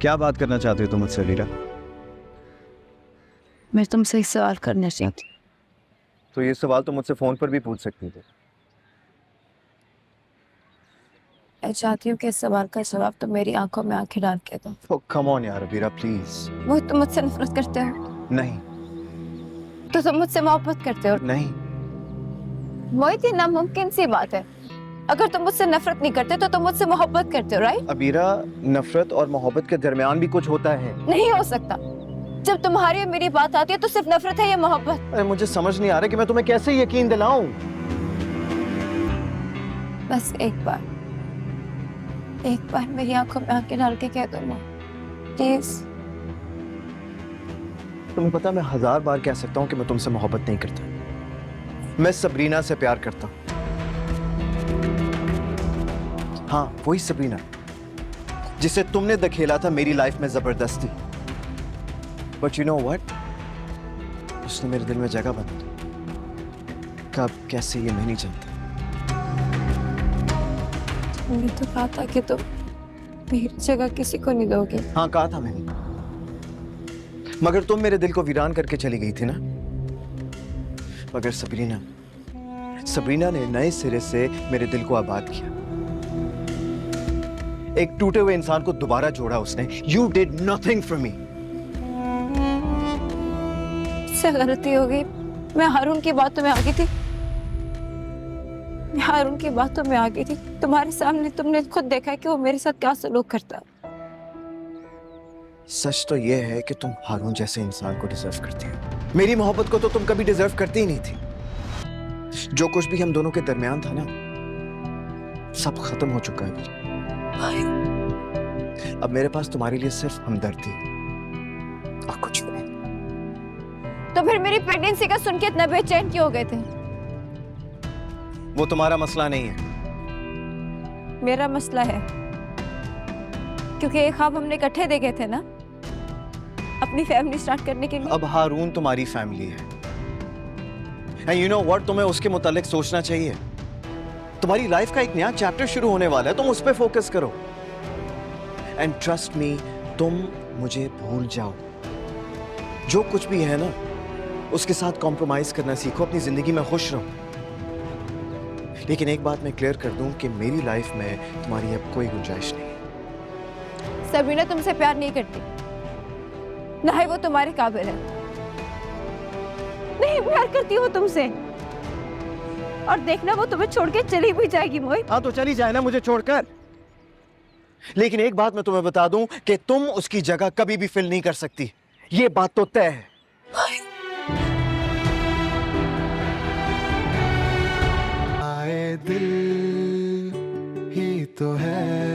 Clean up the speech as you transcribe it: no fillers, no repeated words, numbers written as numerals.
क्या बात करना चाहते हो तुम मुझसे लीला? मैं तुमसे एक सवाल करना चाहती हूँ। तो ये सवाल तो मुझसे फोन पर भी पूछ सकती थे। मैं चाहती हूँ कि इस सवाल का जवाब तुम मेरी आंखों में आंखें डाल के दो। Oh, come on यार अबीरा प्लीज। वो तुम मुझसे नफरत करते हो नहीं तो तुम मुझसे मोहब्बत करते हो। नहीं। मोहित, ये नामुमकिन सी बात है। अगर तुम मुझसे नफरत नहीं करते तो तुम मुझसे मोहब्बत करते हो, राइट? अबीरा, नफरत और मोहब्बत के दरमियान भी कुछ होता है। नहीं हो सकता। जब तुम्हारी और मेरी बात आती है तो सिर्फ नफरत है या मोहब्बत? अरे मुझे समझ नहीं आ रहा कि मैं तुम्हें कैसे यकीन दिलाऊं। बस एक बार मेरी आंखों में आंखें डाल के कह दो ना, प्लीज। तुम्हें पता मैं 1000 बार कह सकता हूँ कि मैं तुमसे मोहब्बत नहीं करता। मैं सबरीना से प्यार करता हूँ। हाँ, वही सबरीना जिसे तुमने धकेला था मेरी लाइफ में जबरदस्ती। बट यू नो व्हाट, उसने मेरे दिल में जगह बना दी। कब कैसे ये मैं नहीं जानता। तुमने तो कहा था कि तुम मेरी जगह किसी को नहीं दोगे। हाँ कहा था मैंने, मगर तुम मेरे दिल को वीरान करके चली गई थी ना। मगर सबरीना ने नए सिरे से मेरे दिल को आबाद किया। एक टूटे हुए इंसान को दोबारा जोड़ा उसने। You did nothing for me। से गलती हो गई। मैं हारून की बातों में आ गई थी। मैं हारून की बातों में आ गई थी। तुम्हारे सामने तुमने खुद देखा है कि वो मेरे साथ क्या सलूक करता। सच तो यह है कि तुम हारून जैसे इंसान को डिजर्व करती हो। मेरी मोहब्बत को तो तुम कभी डिजर्व करती ही नहीं थी। जो कुछ भी हम दोनों के दरमियान था ना, सब खत्म हो चुका है। अब मेरे पास तुम्हारे लिए सिर्फ हमदर्दी है और कुछ भी नहीं। तो फिर मेरी प्रेगनेंसी का सुन के इतना बेचैन क्यों हो गए थे? वो तुम्हारा मसला नहीं है। मेरा मसला है, क्योंकि एक ख्वाब हमने इकट्ठे देखे थे ना, अपनी फैमिली स्टार्ट करने के लिए। अब हारून तुम्हारी फैमिली है। And you know what, तुम्हें उसके मुतालिक सोचना चाहिए। तुम्हारी लाइफ का एक नया चैप्टर शुरू होने वाला है, तुम उस पर फोकस करो। एंड ट्रस्ट मी, तुम मुझे भूल जाओ। जो कुछ भी है ना, उसके साथ कॉम्प्रोमाइज करना सीखो, अपनी जिंदगी में खुश रहो। लेकिन एक बात मैं क्लियर कर दूं कि मेरी लाइफ में तुम्हारी अब कोई गुंजाइश नहीं है। सबरीना तुमसे प्यार नहीं करती, ना ही वो तुम्हारे काबिल है। नहीं प्यार करती वो तुमसे, और देखना वो तुम्हें छोड़ के चली भी जाएगी। मोहित, हाँ तो चली जाए ना मुझे छोड़कर। लेकिन एक बात मैं तुम्हें बता दूं कि तुम उसकी जगह कभी भी फिल नहीं कर सकती। ये बात तो तय है। आए दिल ही तो है